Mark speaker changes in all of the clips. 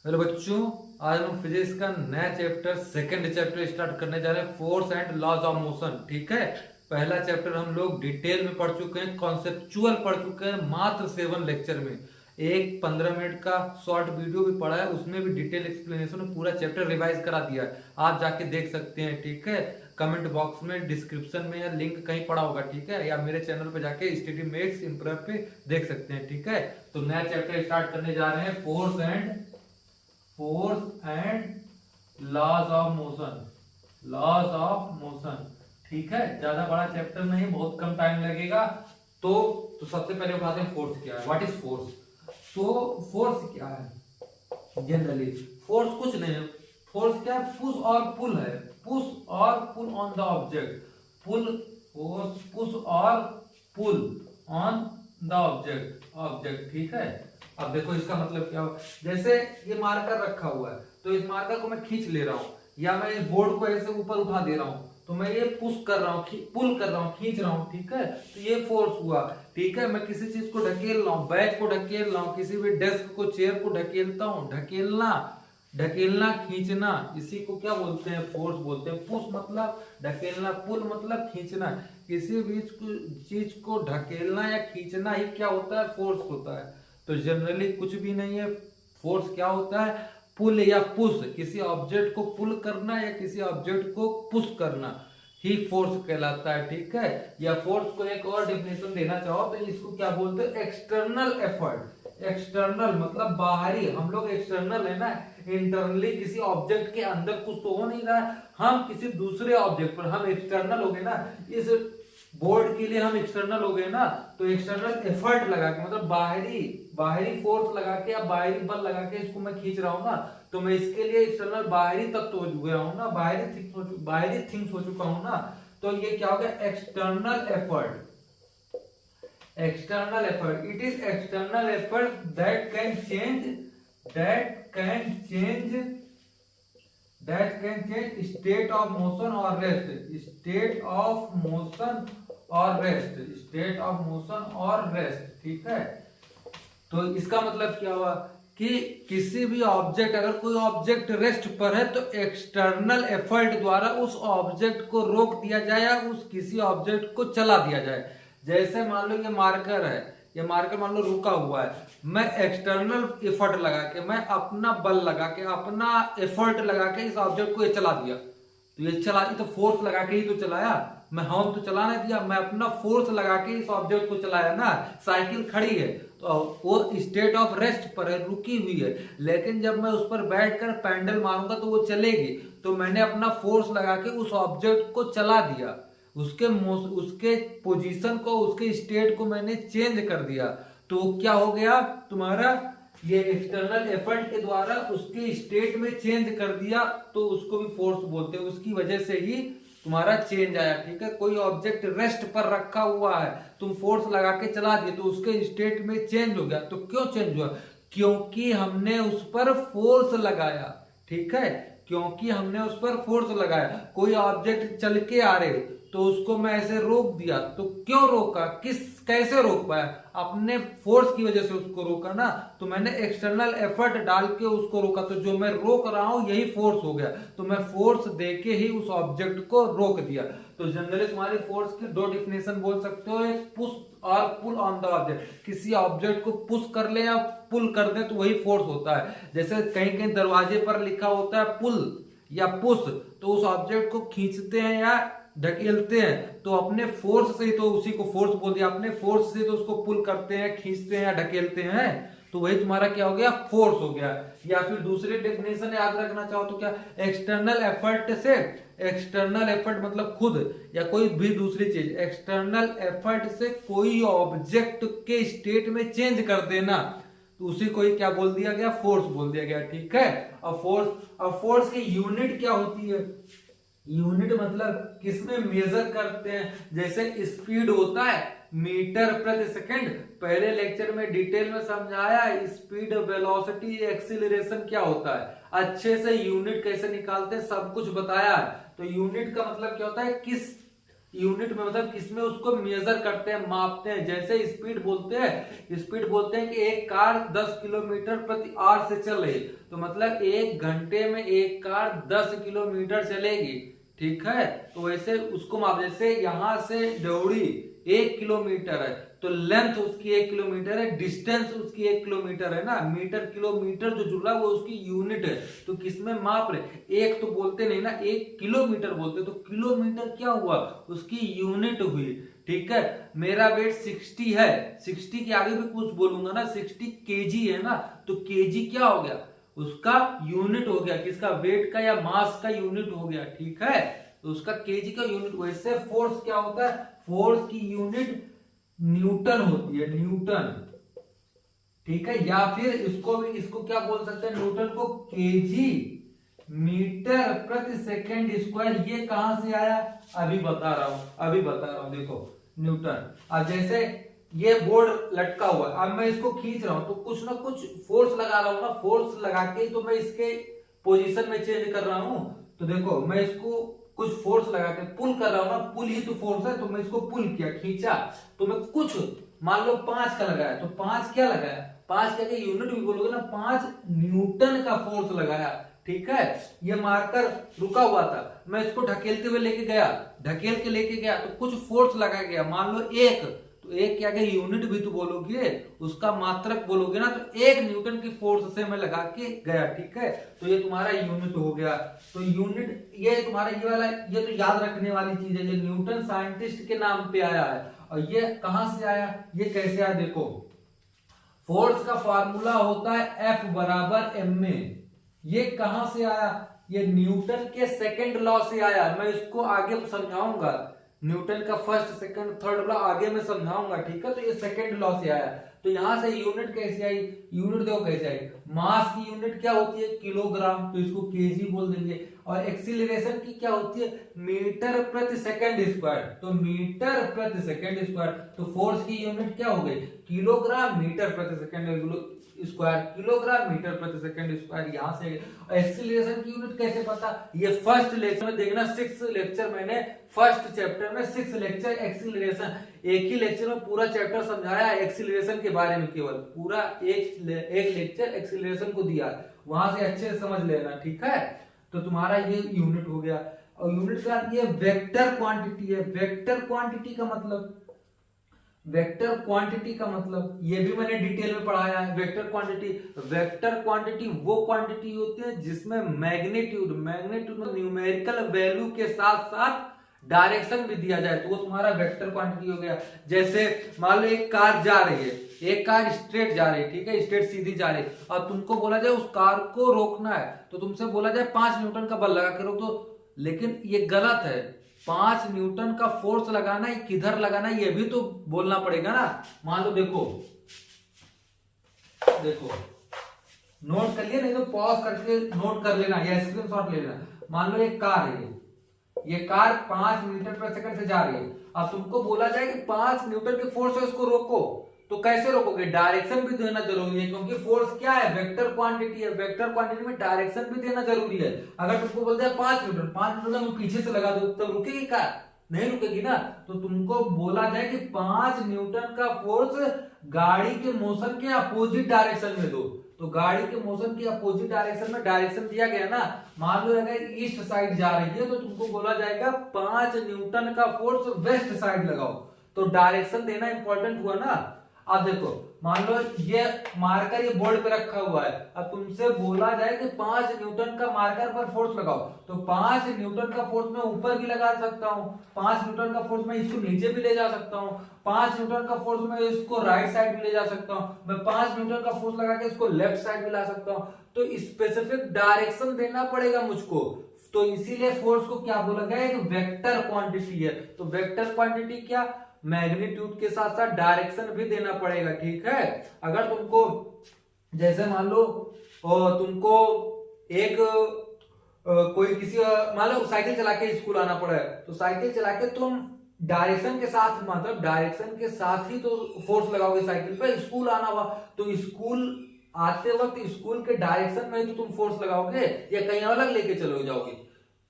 Speaker 1: Hello बच्चों, आज हम फिजिक्स का नया चैप्टर सेकंड चैप्टर स्टार्ट करने जा रहे हैं, force and laws of motion. ठीक है। पहला चैप्टर हम लोग डिटेल में पढ़ चुके हैं, कॉन्सेप्चुअल पढ़ चुके हैं मात्र 7 लेक्चर में। एक 15 मिनट का शॉर्ट वीडियो भी पढ़ा है, उसमें भी डिटेल एक्सप्लेनेशन में पूरा चैप्टर रिवाइज करा दिया है, आप जाके देख सकते हैं। ठीक है। कमेंट बॉक्स में, डिस्क्रिप्शन में या लिंक कहीं पड़ा होगा। ठीक है। या मेरे चैनल पे जाके स्टडी मेक्स इम्प्रूव पे देख सकते हैं। ठीक है। तो नया चैप्टर स्टार्ट करने जा रहे हैं, force and laws of motion. Laws of motion. ठीक है। ज्यादा बड़ा चैप्टर नहीं, बहुत कम टाइम लगेगा। तो सबसे पहले उठाते हैं फोर्स क्या है, व्हाट इज फोर्स। तो फोर्स क्या है जनरली? फोर्स कुछ नहीं है। फोर्स क्या है? पुश और पुल है। पुश और pull on the object. Pull, force push और पुल ऑन द ऑब्जेक्ट। ठीक है। अब देखो इसका मतलब क्या हो, जैसे ये मार्कर रखा हुआ है, तो इस मार्कर को मैं खींच ले रहा हूं, या मैं इस बोर्ड को ऐसे ऊपर उठा दे रहा हूं, तो मैं ये पुश कर रहा हूँ, पुल कर रहा हूँ, खींच रहा हूँ। ठीक है। तो ये फोर्स हुआ। ठीक है। मैं किसी चीज को ढकेल रहा हूँ, बैग को ढकेल रहा हूँ, किसी भी डेस्क को, चेयर को ढकेलता हूँ। ढकेलना, ढकेलना, खींचना, इसी को क्या बोलते हैं? फोर्स बोलते हैं। पुश मतलब ढकेलना, पुल मतलब खींचना। किसी भी चीज को ढकेलना या खींचना ही क्या होता है? फोर्स होता है। तो जनरली कुछ भी नहीं है। फोर्स क्या होता है? पुल या पुश, किसी ऑब्जेक्ट को पुल करना या किसी ऑब्जेक्ट को पुश करना ही फोर्स कहलाता है। ठीक है। या फोर्स को एक और डिफिनेशन देना चाहो तो इसको क्या बोलते हैं? External effort. एक्सटर्नल मतलब बाहरी, हम लोग एक्सटर्नल है ना, इंटरनली किसी ऑब्जेक्ट के अंदर कुछ तो हो नहीं रहा है, हम किसी दूसरे ऑब्जेक्ट पर, हम एक्सटर्नल हो गए ना। इस बोर्ड के लिए हम एक्सटर्नल हो गए ना, तो एक्सटर्नल एफर्ट लगा के, मतलब बाहरी बाहरी फोर्स लगा के या बाहरी बल लगा के इसको मैं खींच रहा हूँ ना, तो मैं इसके लिए एक्सटर्नल बाहरी तत्व हो गया हूँ ना, बाहरी थिंग्स हो चुका हूँ ना। तो ये क्या हो गया? External effort. External effort, it is external effort that can change state of motion और रेस्ट। स्टेट ऑफ मोशन और रेस्ट। स्टेट ऑफ मोशन और रेस्ट। ठीक है। तो इसका मतलब क्या हुआ कि किसी भी ऑब्जेक्ट, अगर कोई ऑब्जेक्ट रेस्ट पर है तो एक्सटर्नल एफर्ट द्वारा उस ऑब्जेक्ट को रोक दिया जाए या उस किसी ऑब्जेक्ट को चला दिया जाए। जैसे मान लो ये मार्कर है, ये मार्कर मान लो रुका हुआ है, मैं एक्सटर्नल एफर्ट लगा के, मैं अपना बल लगा के, अपना एफर्ट लगा के इस ऑब्जेक्ट को ये चला दिया, तो ये चला, ये तो फोर्स लगा के ही तो चलाया। मैं हॉर्न तो चला नहीं दिया, मैं अपना फोर्स लगा के इस ऑब्जेक्ट को चलाया ना। साइकिल खड़ी है तो वो स्टेट ऑफ रेस्ट पर है, रुकी हुई है, लेकिन जब मैं उस पर बैठकर पैडल मारूंगा तो वो चलेगी। तो मैंने अपना फोर्स लगा के उस ऑब्जेक्ट को चला दिया, उसके पोजीशन को, उसके स्टेट को मैंने चेंज कर दिया। तो क्या हो गया तुम्हारा? ये एक्सटर्नल एफर्ट के द्वारा उसके स्टेट में चेंज कर दिया, तो उसको भी फोर्स बोलते हैं। उसकी वजह से ही तुम्हारा चेंज आया। ठीक है। कोई ऑब्जेक्ट रेस्ट पर रखा हुआ है, तुम फोर्स लगा के चला दिए तो उसके स्टेट में चेंज हो गया। तो क्यों चेंज हुआ? क्योंकि हमने उस पर फोर्स लगाया। ठीक है। क्योंकि हमने उस पर फोर्स लगाया। कोई ऑब्जेक्ट चल के आ रहे तो उसको मैं ऐसे रोक दिया, तो क्यों रोका, कैसे रोक पाया? अपने फोर्स की वजह से उसको रोका ना। तो मैंने एक्सटर्नल एफर्ट डाल के उसको रोका, तो जो मैं रोक रहा हूं यही फोर्स हो गया। तो मैं फोर्स देके ही उस ऑब्जेक्ट को रोक दिया। तो जनरली तुम्हारे फोर्स की दो डिफिनेशन बोल सकते हो, एक पुश और पुल ऑन द ऑब्जेक्ट। किसी ऑब्जेक्ट को पुश कर ले या पुल कर दे तो वही फोर्स होता है। जैसे कहीं कहीं दरवाजे पर लिखा होता है पुल या पुश, तो उस ऑब्जेक्ट को खींचते हैं या ढकेलते हैं तो अपने फोर्स से ही, तो उसी को फोर्स बोल दिया, अपने फोर्स से तो उसको पुल करते हैं, खींचते हैं या ढकेलते हैं, तो वही तुम्हारा क्या हो गया? फोर्स हो गया। या फिर दूसरी डेफिनेशन याद रखना चाहो तो क्या? एक्सटर्नल एफर्ट से, एक्सटर्नल एफर्ट मतलब खुद या कोई भी दूसरी चीज, एक्सटर्नल एफर्ट से कोई ऑब्जेक्ट के स्टेट में चेंज कर देना, तो उसी को ही क्या बोल दिया गया? फोर्स बोल दिया गया। ठीक है। अब फोर्स की यूनिट क्या होती है? यूनिट मतलब किसमें मेजर करते हैं? जैसे स्पीड होता है मीटर प्रति सेकंड, पहले लेक्चर में डिटेल में समझाया। स्पीड, वेलोसिटी, एक्सीलरेशन क्या होता है, अच्छे से यूनिट कैसे निकालते हैं सब कुछ बताया है। तो यूनिट का मतलब क्या होता है? यूनिट में मतलब किसमें उसको मेजर करते हैं, मापते हैं। जैसे स्पीड बोलते हैं कि एक कार 10 किलोमीटर प्रति आवर से चल रही, तो मतलब 1 घंटे में एक कार 10 किलोमीटर चलेगी, ठीक है। तो वैसे उसको माप, जैसे यहां से दौड़ी 1 किलोमीटर है, तो लेंथ उसकी 1 किलोमीटर है, डिस्टेंस उसकी 1 किलोमीटर है ना, मीटर किलोमीटर जो जुड़ रहा है वो उसकी यूनिट है। तो किसमें माप रहे, एक तो बोलते नहीं ना, 1 किलोमीटर बोलते, तो किलोमीटर क्या हुआ, उसकी यूनिट हुई, ठीक है। मेरा वेट 60 है, 60 के आगे भी कुछ बोलूंगा ना, 60 केजी है ना, तो केजी क्या हो गया, उसका यूनिट हो गया, किसका, वेट का या मास का यूनिट हो गया, ठीक है। तो उसका केजी का यूनिट। वैसे फोर्स क्या होता है, फोर्स की यूनिट न्यूटन होती है, न्यूटन, ठीक है। या फिर इसको क्या बोल सकते हैं, न्यूटन को केजी मीटर प्रति सेकंड स्क्वायर। ये कहां से आया, अभी बता रहा हूं, देखो न्यूटन। अब जैसे ये बोर्ड लटका हुआ है, अब मैं इसको खींच रहा हूं तो कुछ ना कुछ फोर्स लगा रहा हूं ना, फोर्स लगा के तो मैं इसके पोजीशन में चेंज कर रहा हूं। तो देखो मैं इसको कुछ फोर्स लगा के पुल कर रहा हूं ना, पुल ही तो फोर्स है, तो मैं इसको पुल किया, खींचा, तो मैं कुछ मान लो 5 का लगाया, तो 5 क्या लगाया, 5 का यूनिट भी बोलोगे ना, 5 न्यूटन का फोर्स लगाया, ठीक है। ये मार्कर रुका हुआ था, मैं इसको ढकेलते हुए ढकेल के लेके गया, तो कुछ फोर्स लगा गया, मान लो 1, तो 1 क्या यूनिट भी तो बोलोगे, उसका मात्रक बोलोगे ना, तो 1 न्यूटन की फोर्स से मैं लगा के गया, ठीक है। तो ये तुम्हारा यूनिट हो गया। तो यूनिट ये तुम्हारा ये वाला, ये तो याद रखने वाली चीज है, ये न्यूटन साइंटिस्ट के नाम पे आया है। और ये कहां से आया, ये कैसे आया, देखो फोर्स का फार्मूला होता है F बराबर ma। ये कहां से आया, ये न्यूटन के सेकंड लॉ से आया। मैं इसको आगे समझाऊंगा, न्यूटन का फर्स्ट सेकंड थर्ड लॉ आगे मैं समझाऊंगा, ठीक है। तो ये सेकंड लॉ से आया। तो यहां से यूनिट कैसे आई, यूनिट देखो कैसे आई, मास की यूनिट क्या होती है, किलोग्राम, तो इसको केजी बोल देंगे। और एक्सीलरेशन की क्या होती है, मीटर प्रति सेकंड स्क्वायर, तो मीटर प्रति सेकंड स्क्वायर। तो फोर्स की यूनिट क्या हो गई, किलोग्राम मीटर प्रति सेकंड स्क्वायर, किलोग्राम मीटर प्रति सेकंड स्क्वायर, यहां से। एक्सीलरेशन की यूनिट कैसे पता, ये फर्स्ट लेक्चर में देखना, 6 लेक्चर मैंने फर्स्ट चैप्टर में 6 लेक्चर एक्सीलरेशन, एक ही लेक्चर में पूरा चैप्टर समझाया एक्सीलरेशन के बारे में, केवल पूरा एक लेक्चर एक्सीलरेशन को दिया, वहां से अच्छे से समझ लेना, ठीक है। तो तुम्हारा ये यूनिट हो गया। और यूनिट का ये वेक्टर क्वांटिटी है। वेक्टर क्वांटिटी का मतलब ये भी मैंने डिटेल में पढ़ाया है। वेक्टर क्वांटिटी वो क्वांटिटी होती है जिसमें मैग्नीट्यूड में न्यूमेरिकल वैल्यू के साथ साथ डायरेक्शन भी दिया जाए, तो वो तुम्हारा वेक्टर क्वांटिटी हो गया। जैसे मान लो एक कार जा रही है, एक कार स्ट्रेट जा रही है, ठीक है, स्ट्रेट सीधी जा रही है, और तुमको बोला जाए उस कार को रोकना है, तो तुमसे बोला जाए 5 न्यूटन का बल लगा के रोक दो, लेकिन ये गलत है। 5 न्यूटन का फोर्स लगाना, किधर लगाना, ये भी तो बोलना पड़ेगा ना। मान लो देखो नोट कर लिया, नहीं तो पॉज करके नोट कर लेना या स्क्रीनशॉट ले लेना। मान लो एक कार है, ये कार 5 मीटर पर सेकंड से जा रही है। अब तुमको बोला जाए कि 5 न्यूटन के फोर्स से उसको रोको, तो कैसे रोकोगे, डायरेक्शन भी देना जरूरी है, क्योंकि फोर्स क्या है, वेक्टर क्वांटिटी है। वेक्टर क्वांटिटी में डायरेक्शन भी देना जरूरी है। अगर तुमको बोलते हैं 5 न्यूटन में पीछे से लगा दो, तो रुकेगी कार, नहीं रुकेगी ना। तो तुमको बोला जाए कि 5 न्यूटन का फोर्स गाड़ी के मोशन के अपोजिट डायरेक्शन में दो, तो गाड़ी के मोशन की अपोजिट डायरेक्शन में डायरेक्शन दिया गया ना। मान लो अगर ईस्ट साइड जा रही है, तो तुमको बोला जाएगा 5 न्यूटन का फोर्स वेस्ट साइड लगाओ, तो डायरेक्शन देना इंपॉर्टेंट हुआ ना। अब देखो मान लो ये मार्कर ये बोर्ड पे रखा हुआ है, अब तुमसे बोला जाए कि 5 न्यूटन का मार्कर पर फोर्स लगाओ, तो 5 न्यूटन का फोर्स मैं ऊपर भी लगा सकता हूँ, 5 न्यूटन का फोर्स मैं इसको नीचे भी ले जा सकता हूँ, 5 न्यूटन का फोर्स मैं इसको राइट साइड भी ले जा सकता हूँ, मैं 5 न्यूटन का फोर्स लगा के इसको लेफ्ट साइड भी ला सकता हूँ। तो स्पेसिफिक डायरेक्शन देना पड़ेगा मुझको, तो इसीलिए फोर्स को क्या बोला गया, एक वेक्टर क्वांटिटी है। तो वेक्टर क्वांटिटी क्या, मैग्नीट्यूड के साथ साथ डायरेक्शन भी देना पड़ेगा, ठीक है। अगर तुमको जैसे मान लो तुमको एक कोई किसी मान लो साइकिल चला के स्कूल आना पड़ा है, तो साइकिल चला के तुम डायरेक्शन के साथ, मतलब डायरेक्शन के साथ ही तो फोर्स लगाओगे साइकिल पे, स्कूल आना हुआ तो स्कूल आते वक्त स्कूल के डायरेक्शन में तो तुम फोर्स लगाओगे या कहीं अलग लेके चले जाओगे,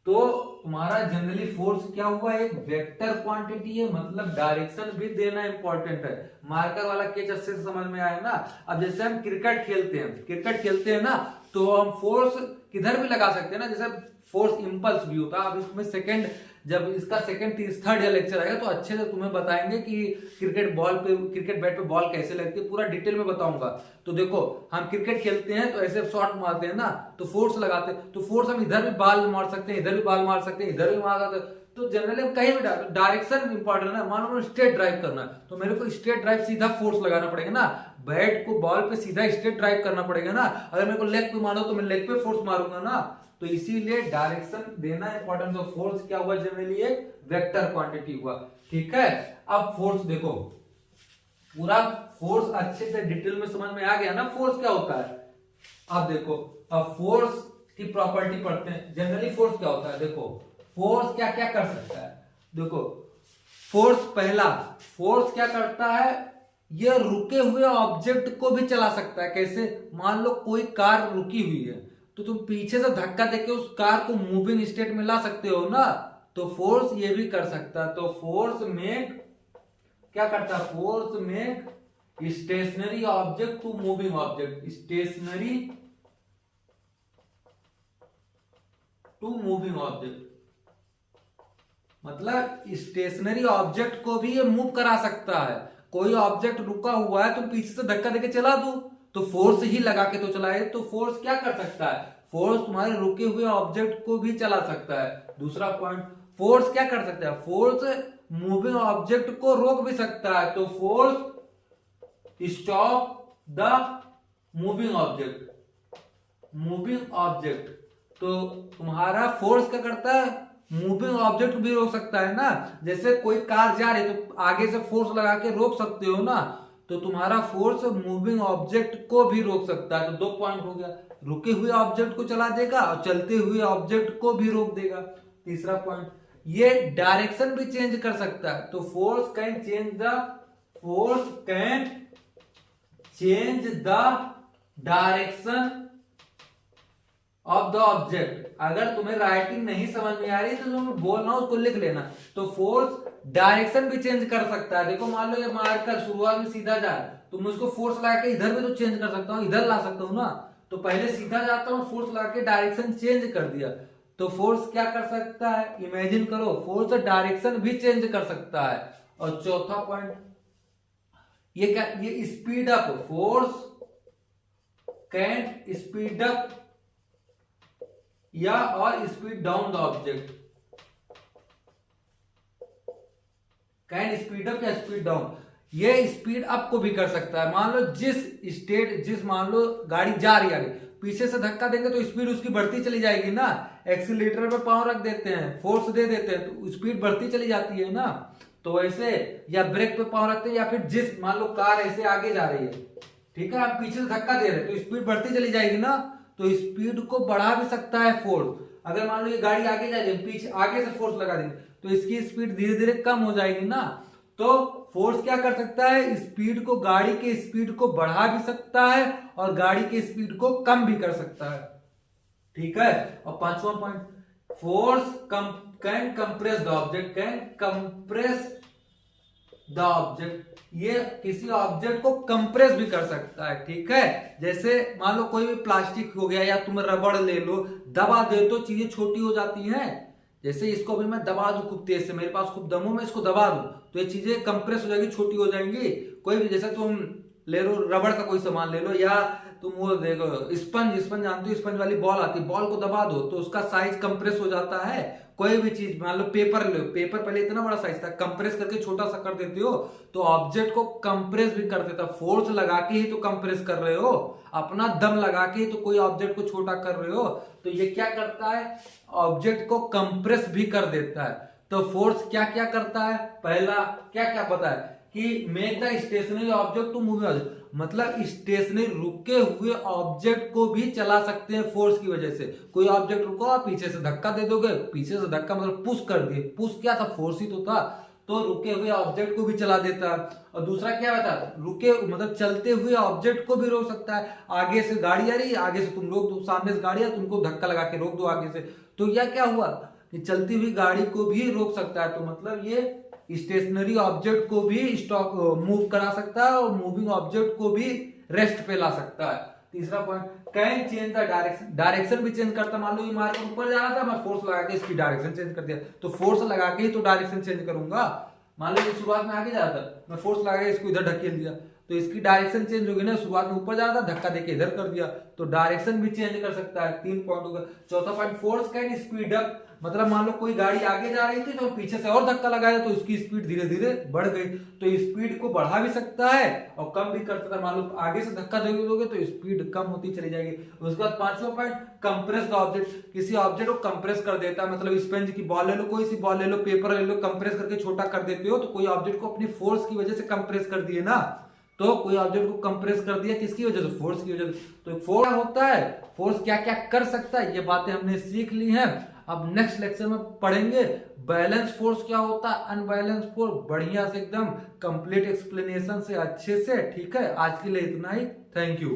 Speaker 1: तो तुम्हारा जनरली फोर्स क्या हुआ, एक वेक्टर क्वांटिटी है, मतलब डायरेक्शन भी देना इंपॉर्टेंट है। मार्कर वाला केस अच्छे से समझ में आया ना। अब जैसे हम क्रिकेट खेलते हैं ना, तो हम फोर्स किधर भी लगा सकते हैं ना, जैसे फोर्स इंपल्स भी होता है। अब इसमें सेकंड, जब इसका सेकंड थर्ड या लेक्चर आएगा तो अच्छे से तुम्हें बताएंगे कि क्रिकेट बैट पे बॉल कैसे लगती है, पूरा डिटेल में बताऊंगा। तो देखो हम क्रिकेट खेलते हैं तो ऐसे शॉट मारते हैं ना, तो फोर्स लगाते हैं, तो फोर्स हम इधर भी बॉल मार सकते हैं, इधर भी बॉल मार सकते हैं, इधर भी मार सकते हैं। तो जनरली हम कहीं भी डायरेक्शन इंपॉर्टेंट है। मान लो स्ट्रेट ड्राइव करना है, तो मेरे को स्ट्रेट ड्राइव सीधा फोर्स लगाना पड़ेगा ना, बैट को बॉल पे सीधा स्ट्रेट ड्राइव करना पड़ेगा ना। अगर मेरे को लेग पे मारो तो मैं लेग पे फोर्स मारूंगा ना। तो इसीलिए डायरेक्शन देना इंपॉर्टेंट है। फोर्स क्या हुआ, जनरली एक वेक्टर क्वांटिटी हुआ, ठीक है। अब फोर्स देखो, पूरा फोर्स अच्छे से डिटेल में समझ में आ गया ना, फोर्स क्या होता है। अब देखो, अब फोर्स की प्रॉपर्टी पढ़ते हैं। जनरली फोर्स क्या होता है, देखो फोर्स क्या क्या कर सकता है। देखो फोर्स, पहला फोर्स क्या करता है, ये रुके हुए ऑब्जेक्ट को भी चला सकता है। कैसे, मान लो कोई कार रुकी हुई है, तो तुम पीछे से धक्का देके उस कार को मूविंग स्टेट में ला सकते हो ना, तो फोर्स ये भी कर सकता है। तो फोर्स में क्या करता है, फोर्स में stationary object to moving object, stationary to moving object, मतलब स्टेशनरी ऑब्जेक्ट को भी ये मूव करा सकता है। कोई ऑब्जेक्ट रुका हुआ है, तुम पीछे से धक्का देके चला दो, तो फोर्स ही लगा के तो चलाए। तो फोर्स क्या कर सकता है, फोर्स तुम्हारे रुके हुए ऑब्जेक्ट को भी चला सकता है। दूसरा पॉइंट, फोर्स क्या कर सकता है, फोर्स मूविंग ऑब्जेक्ट को रोक भी सकता है। तो force stop the moving object, moving object. तो तुम्हारा फोर्स क्या करता है, मूविंग ऑब्जेक्ट भी रोक सकता है ना। जैसे कोई कार जा रही है तो आगे से फोर्स लगा के रोक सकते हो ना, तो तुम्हारा फोर्स मूविंग ऑब्जेक्ट को भी रोक सकता है। तो 2 पॉइंट हो गया, रुके हुए ऑब्जेक्ट को चला देगा और चलते हुए ऑब्जेक्ट को भी रोक देगा। तीसरा पॉइंट, ये डायरेक्शन भी चेंज कर सकता है। तो force can change the direction of the object. अगर तुम्हें राइटिंग नहीं समझ में आ रही तो जो मैं बोल रहा हूं उसको लिख लेना। तो फोर्स डायरेक्शन भी चेंज कर सकता है। देखो मान लो ये मार्कर शुरुआत में सीधा जा रहा है, तो मैं उसको फोर्स लगा के इधर भी तो चेंज कर सकता हूँ, इधर ला सकता हूँ ना। तो पहले सीधा जाता हूँ, फोर्स लगा के डायरेक्शन चेंज कर दिया। तो फोर्स क्या कर सकता है, इमेजिन करो, फोर्स डायरेक्शन भी चेंज कर सकता है। और चौथा पॉइंट, ये क्या, ये speed up, force can speed up या और speed down the object, can speed up या स्पीड डाउन। ये स्पीड अप को भी कर सकता है। मान लो जिस मान लो गाड़ी जा रही है, पीछे से धक्का देंगे तो स्पीड उसकी बढ़ती चली जाएगी ना। एक्सीलरेटर पे पांव रख देते हैं, फोर्स दे देते हैं, तो स्पीड बढ़ती चली जाती है ना। तो ऐसे, या ब्रेक पे पांव रखते हैं, या फिर जिस मान लो कार ऐसे आगे जा रही है, ठीक है, आप पीछे से धक्का दे रहे हैं तो स्पीड बढ़ती चली जाएगी ना। तो स्पीड को बढ़ा भी सकता है फोर्स। अगर मान लो ये गाड़ी आगे जा रही है, पीछे आगे से फोर्स लगा देंगे तो इसकी स्पीड धीरे धीरे कम हो जाएगी ना। तो फोर्स क्या कर सकता है, स्पीड को, गाड़ी के स्पीड को बढ़ा भी सकता है और गाड़ी के स्पीड को कम भी कर सकता है, ठीक है। और पांचवा point, force can compress the object, can compress the object, ये किसी ऑब्जेक्ट को कंप्रेस भी कर सकता है, ठीक है। जैसे मान लो कोई भी प्लास्टिक हो गया या तुम रबड़ ले लो, दबा दे तो चीजें छोटी हो जाती हैं। जैसे इसको भी मैं दबा दूं खूब तेज से, मेरे पास खूब दम हो, मैं इसको दबा दूं तो ये चीजें कंप्रेस हो जाएगी, छोटी हो जाएंगी। कोई भी, जैसे तुम ले लो रबड़ का कोई सामान ले लो, या तुम वो देखो स्पंज जानते हो, स्पंज वाली बॉल आती है, बॉल को दबा दो तो उसका साइज कंप्रेस हो जाता है। कोई भी चीज, मान लो पेपर लो, पेपर पहले इतना बड़ा साइज था, कंप्रेस करके छोटा सा कर देते हो तो ऑब्जेक्ट को कंप्रेस भी कर देता। फोर्स लगा के ही तो कंप्रेस कर रहे हो, अपना दम लगा के ही तो कोई ऑब्जेक्ट को छोटा कर रहे हो। तो ये क्या करता है, ऑब्जेक्ट को कंप्रेस भी कर देता है। तो फोर्स क्या क्या करता है, पहला क्या क्या पता है कि make the stationary object to move object, मतलब स्टेशनरी रुके हुए ऑब्जेक्ट को भी चला सकते हैं फोर्स की वजह से। कोई ऑब्जेक्ट रुका, पीछे से धक्का दे दोगे, पीछे से धक्का मतलब पुश कर दिए, पुश क्या था, फोर्स ही तो था, तो रुके हुए ऑब्जेक्ट को भी चला देता है। और दूसरा क्या बता, रुके मतलब चलते हुए ऑब्जेक्ट को भी रोक सकता है। आगे से गाड़ी आ रही है, आगे से तुम रोक दो, सामने से गाड़ी है, तुमको धक्का लगा के रोक दो आगे से, तो यह क्या हुआ, कि चलती हुई गाड़ी को भी रोक सकता है, तो मतलब ये स्टेशनरी ऑब्जेक्ट को भी स्टॉप मूव करा सकता है और मूविंग ऑब्जेक्ट को भी रेस्ट पे ला सकता है। तीसरा point, can change the direction, direction भी चेंज करता। मान लो ये मार्कर ऊपर जा रहा था, मैं फोर्स लगा के इसकी डायरेक्शन चेंज कर दिया, तो फोर्स लगा के ही तो डायरेक्शन चेंज करूंगा। मान लो ये शुरुआत में आगे जा रहा था, मैं फोर्स लगा के इसको इधर ढकेल दिया, तो इसकी डायरेक्शन चेंज होगी ना, शुरुआत में ऊपर जा रहा था, धक्का देके इधर कर दिया, तो डायरेक्शन भी चेंज कर सकता है। 3 पॉइंट होगा। चौथा point, force can speed up, मतलब मान लो कोई गाड़ी आगे जा रही थी तो पीछे से और धक्का लगाया तो उसकी स्पीड धीरे धीरे बढ़ गई, तो स्पीड को बढ़ा भी सकता है और कम भी कर सकता है। मान लो आगे से धक्का दोगे तो स्पीड कम होती चली जाएगी। उसके बाद 5वां पॉइंट, कंप्रेस द ऑब्जेक्ट, किसी ऑब्जेक्ट को कंप्रेस कर देता है, मतलब स्पंज की बॉल ले लो, कोई सी बॉल ले लो, पेपर ले लो, कंप्रेस करके छोटा कर देते हो, तो कोई ऑब्जेक्ट को अपनी फोर्स की वजह से कंप्रेस कर दिए ना, तो कोई ऑब्जेक्ट को कंप्रेस कर दिया किसकी वजह से, फोर्स की वजह से। तो फोर्स होता है, फोर्स क्या क्या कर सकता है, ये बातें हमने सीख ली हैं। अब नेक्स्ट लेक्चर में पढ़ेंगे बैलेंस फोर्स क्या होता है, अनबैलेंस फोर्स, बढ़िया से एकदम कंप्लीट एक्सप्लेनेशन से अच्छे से। ठीक है, आज के लिए इतना ही। Thank you.